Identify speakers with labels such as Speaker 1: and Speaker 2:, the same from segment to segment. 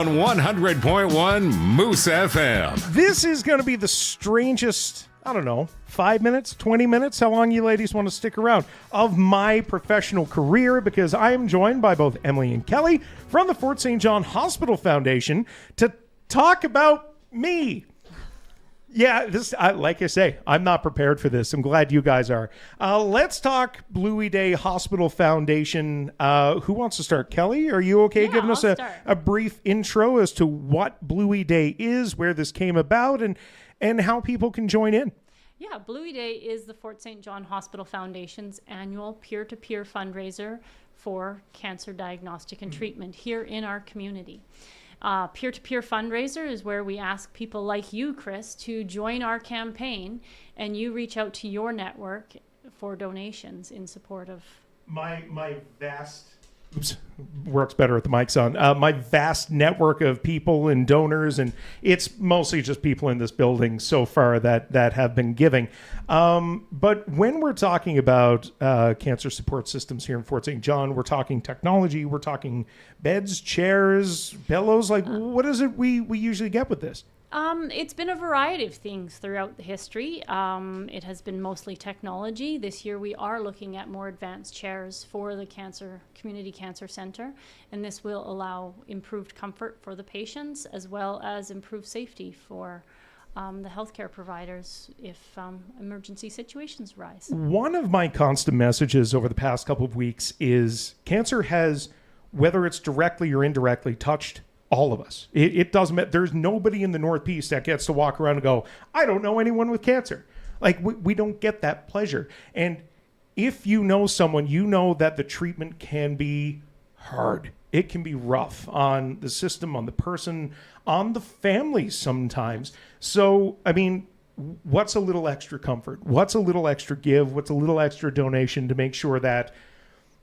Speaker 1: On 100.1 Moose FM.
Speaker 2: This is going to be the strangest, 5 minutes, 20 minutes, how long you ladies want to stick around, of my professional career, because I am joined by both Emily and Kelly from the Fort St. John Hospital Foundation to talk about me. Yeah, like I say, I'm not prepared for this. I'm glad you guys are. Let's talk Bluey Day Hospital Foundation. Who wants to start? Kelly, are you okay giving us a brief intro as to what Bluey Day is, where this came about, and how people can join in?
Speaker 3: Yeah, Bluey Day is the Fort St. John Hospital Foundation's annual peer-to-peer fundraiser for cancer diagnostic and treatment here in our community. Peer-to-peer fundraiser is where we ask people like you, Chris, to join our campaign, and you reach out to your network for donations in support of
Speaker 2: my vast. Oops, works better with the mics on. My vast network of people and donors, and it's mostly just people in this building so far that have been giving. But when we're talking about cancer support systems here in Fort St. John, we're talking technology, we're talking beds, chairs, pillows. Like, what is it we usually get with this?
Speaker 3: It's been a variety of things throughout the history. It has been mostly technology. This year we are looking at more advanced chairs for the Community Cancer Center, and this will allow improved comfort for the patients as well as improved safety for the healthcare providers if emergency situations arise. One
Speaker 2: of my constant messages over the past couple of weeks is cancer has, whether it's directly or indirectly, touched all of us. It doesn't matter. There's nobody in the Northeast that gets to walk around and go, I don't know anyone with cancer. Like, we don't get that pleasure. And if you know someone, you know that the treatment can be hard. It can be rough on the system, on the person, on the family sometimes. So, what's a little extra comfort? What's a little extra give? What's a little extra donation to make sure that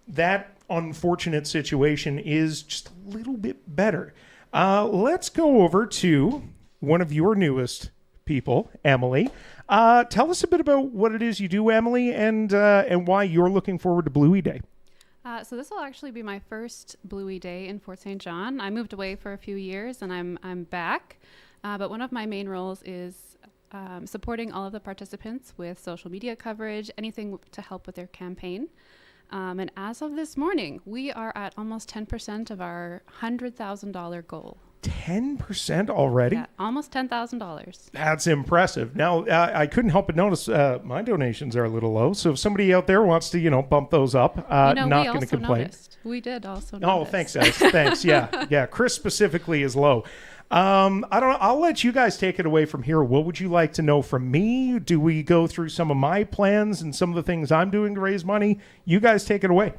Speaker 2: that unfortunate situation is just a little bit better? Let's go over to one of your newest people, Emily. Tell us a bit about what it is you do, Emily, and why you're looking forward to Bluey Day.
Speaker 4: So this will actually be my first Bluey Day in Fort St. John. I moved away for a few years, and I'm back. But one of my main roles is supporting all of the participants with social media coverage, anything to help with their campaign. And as of this morning, we are at almost 10% of our $100,000 goal.
Speaker 2: 10% already?
Speaker 4: Yeah, almost $10,000.
Speaker 2: That's impressive. Now, I couldn't help but notice my donations are a little low. So if somebody out there wants to, bump those up, not going to complain.
Speaker 4: Noticed. We did also
Speaker 2: notice. Oh, thanks, guys. Thanks. Yeah. Chris specifically is low. I don't know. I'll let you guys take it away from here. What would you like to know from me? Do we go through some of my plans and some of the things I'm doing to raise money? You guys take it away.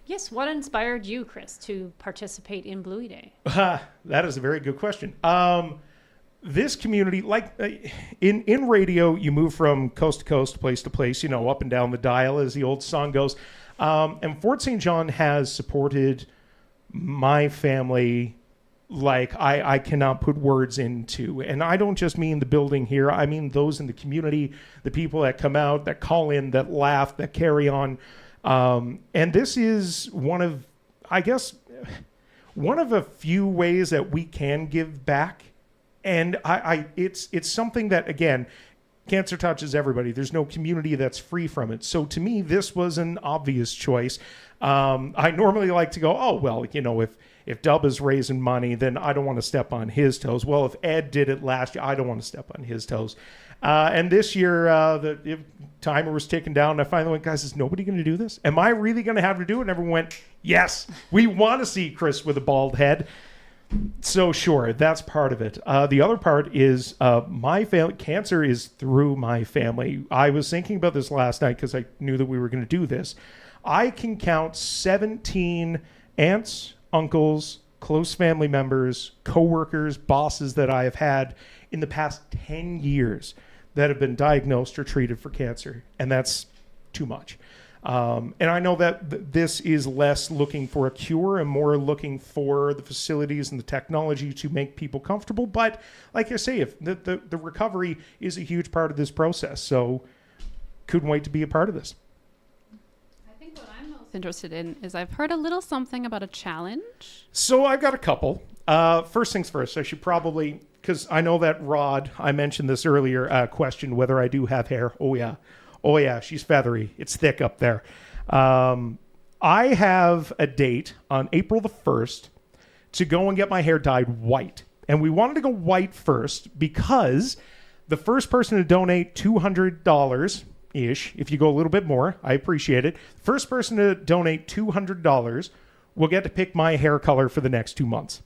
Speaker 3: Yes. What inspired you, Chris, to participate in Bluey Day?
Speaker 2: That is a very good question. This community, like in radio, you move from coast to coast, place to place, up and down the dial, as the old song goes. And Fort St. John has supported my family like I cannot put words into. And I don't just mean the building here. I mean those in the community, the people that come out, that call in, that laugh, that carry on. And this is one of a few ways that we can give back. And it's something that, again, cancer touches everybody. There's no community that's free from it. So to me, this was an obvious choice. I normally like to go, if Dub is raising money, then I don't want to step on his toes. Well, if Ed did it last year, I don't want to step on his toes. And this year, the timer was ticking down, and I finally went, guys, is nobody going to do this? Am I really going to have to do it? And everyone went, yes, we want to see Chris with a bald head. So sure, that's part of it. The other part is my family. Cancer is through my family. I was thinking about this last night because I knew that we were going to do this. I can count 17 aunts, uncles, close family members, coworkers, bosses that I have had in the past 10 years that have been diagnosed or treated for cancer. And that's too much. And I know that this is less looking for a cure and more looking for the facilities and the technology to make people comfortable. But like I say, if the recovery is a huge part of this process. So couldn't wait to be a part of this.
Speaker 4: I think what I'm most interested in is I've heard a little something about a challenge.
Speaker 2: So I've got a couple. First things first, I should probably, because I know that Rod, I mentioned this earlier, questioned whether I do have hair. Oh, yeah. Oh, yeah, she's feathery. It's thick up there. I have a date on April the 1st to go and get my hair dyed white. And we wanted to go white first because the first person to donate $200-ish, if you go a little bit more, I appreciate it. First person to donate $200 will get to pick my hair color for the next 2 months.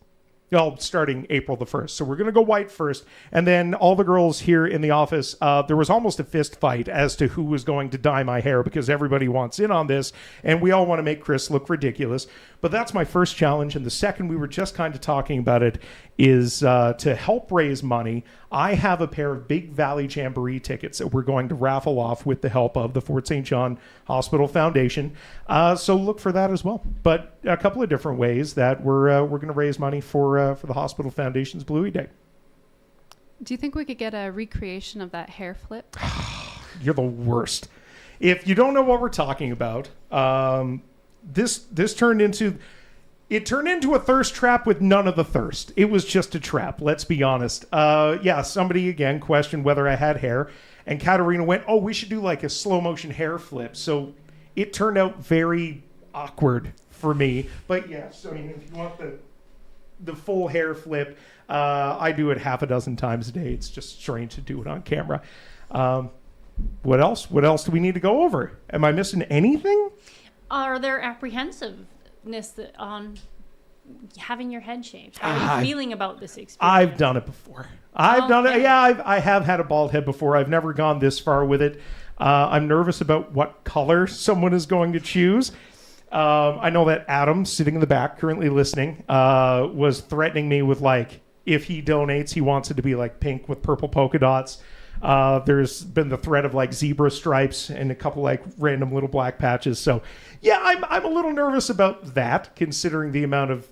Speaker 2: Well, starting April the 1st. So we're going to go white first. And then all the girls here in the office, there was almost a fist fight as to who was going to dye my hair because everybody wants in on this. And we all want to make Chris look ridiculous. But that's my first challenge. And the second, we were just kind of talking about it, is to help raise money. I have a pair of Big Valley Jamboree tickets that we're going to raffle off with the help of the Fort St. John Hospital Foundation. So look for that as well. But a couple of different ways that we're going to raise money for the Hospital Foundation's Bluey Day.
Speaker 4: Do you think we could get a recreation of that hair flip?
Speaker 2: You're the worst. If you don't know what we're talking about, this turned into a thirst trap with none of the thirst. It was just a trap, let's be honest. Somebody again questioned whether I had hair, and Katarina went, "Oh, we should do like a slow motion hair flip." So it turned out very awkward for me. But yes, I mean, if you want the full hair flip, I do it half a dozen times a day. It's just strange to do it on camera. What else? What else do we need to go over? Am I missing anything?
Speaker 3: Are there apprehensiveness on having your head shaved? How are you feeling about this experience?
Speaker 2: I've done it before. I've done it. Yeah, I have had a bald head before. I've never gone this far with it. I'm nervous about what color someone is going to choose. I know that Adam, sitting in the back, currently listening, was threatening me with, like, if he donates, he wants it to be like pink with purple polka dots. There's been the threat of like zebra stripes and a couple like random little black patches. So yeah, I'm a little nervous about that, considering the amount of,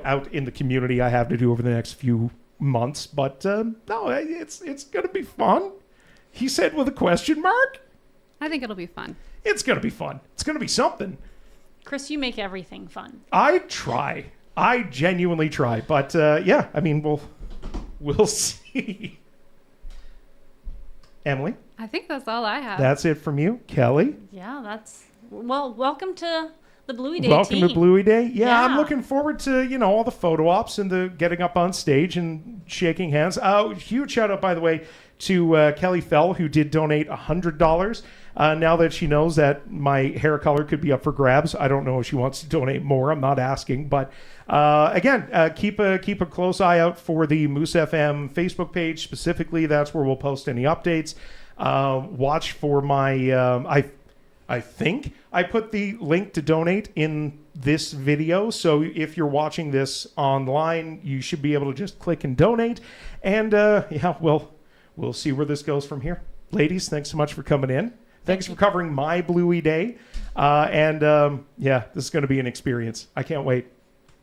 Speaker 2: out in the community I have to do over the next few months. But no, it's going to be fun. He said with a question mark.
Speaker 4: I think it'll be fun.
Speaker 2: It's going to be fun. It's going to be something.
Speaker 3: Chris, you make everything fun.
Speaker 2: I try. I genuinely try. But yeah, I mean, we'll see. Emily?
Speaker 4: I think that's all I have.
Speaker 2: That's it from you. Kelly?
Speaker 3: Yeah, welcome to the Bluey Day
Speaker 2: Welcome
Speaker 3: team.
Speaker 2: to Bluey Day. Yeah, I'm
Speaker 3: Yeah.
Speaker 2: looking forward to, all the photo ops and the getting up on stage and shaking hands. Huge shout out, by the way, to Kelly Fell, who did donate $100. Now that she knows that my hair color could be up for grabs, I don't know if she wants to donate more. I'm not asking, but again, keep a close eye out for the Moose FM Facebook page. Specifically, that's where we'll post any updates. Watch for my I think I put the link to donate in this video. So if you're watching this online, you should be able to just click and donate. And we'll see where this goes from here. Ladies, thanks so much for coming in. Thanks for covering my Bluey Day. This is going to be an experience. I can't wait.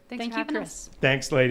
Speaker 4: Thanks
Speaker 3: Thank
Speaker 4: for
Speaker 3: you,
Speaker 4: having
Speaker 3: Chris.
Speaker 4: us.
Speaker 2: Thanks, ladies.